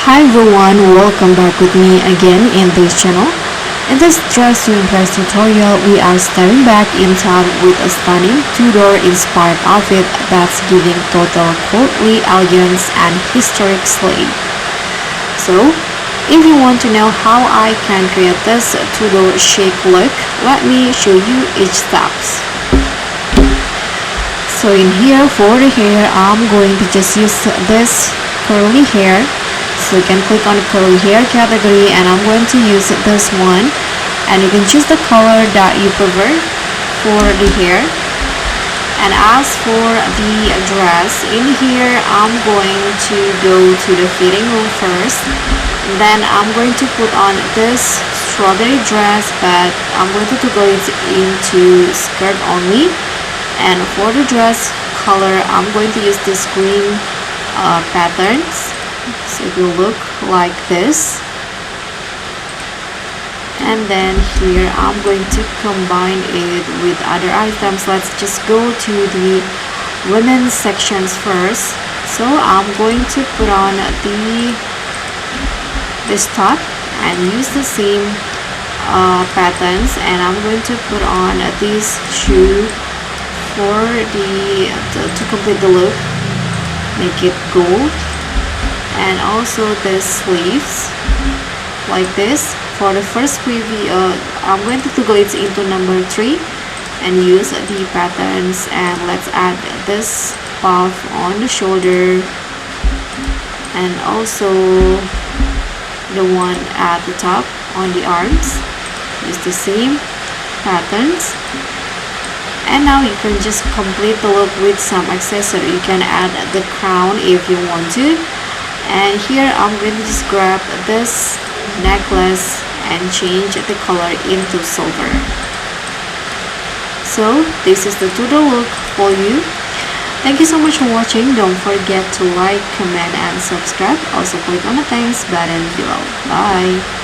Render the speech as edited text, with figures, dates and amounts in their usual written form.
Hi everyone, welcome back with me again in this channel. In this dress to impress tutorial, we are stepping back in time with a stunning Tudor-inspired outfit that's giving total courtly elegance and historic slay. So, if you want to know how I can create this Tudor chic look, let me show you each steps. So in here for the hair, I'm going to just use this curly hair. So you can click on the curly hair category and I'm going to use this one, and you can choose the color that you prefer for the hair. And as for the dress, in here I'm going to go to the fitting room first, and then I'm going to put on this strawberry dress, but I'm going to go into skirt only. And for the dress color, I'm going to use this green patterns. So it will look like this, and then here I'm going to combine it with other items. Let's just go to the women's sections first. So I'm going to put on this top and use the same patterns, and I'm going to put on this shoe for to complete the look, make it gold. And also the sleeves like this. For the first preview, I'm going to go into number 3 and use the patterns, and let's add this puff on the shoulder and also the one at the top on the arms. Use the same patterns. And now you can just complete the look with some accessory. You can add the crown if you want to. And here I'm going to just grab this necklace and change the color into silver. So this is the Tudor look for you. Thank you so much for watching. Don't forget to like, comment and subscribe. Also click on the thanks button below. Bye.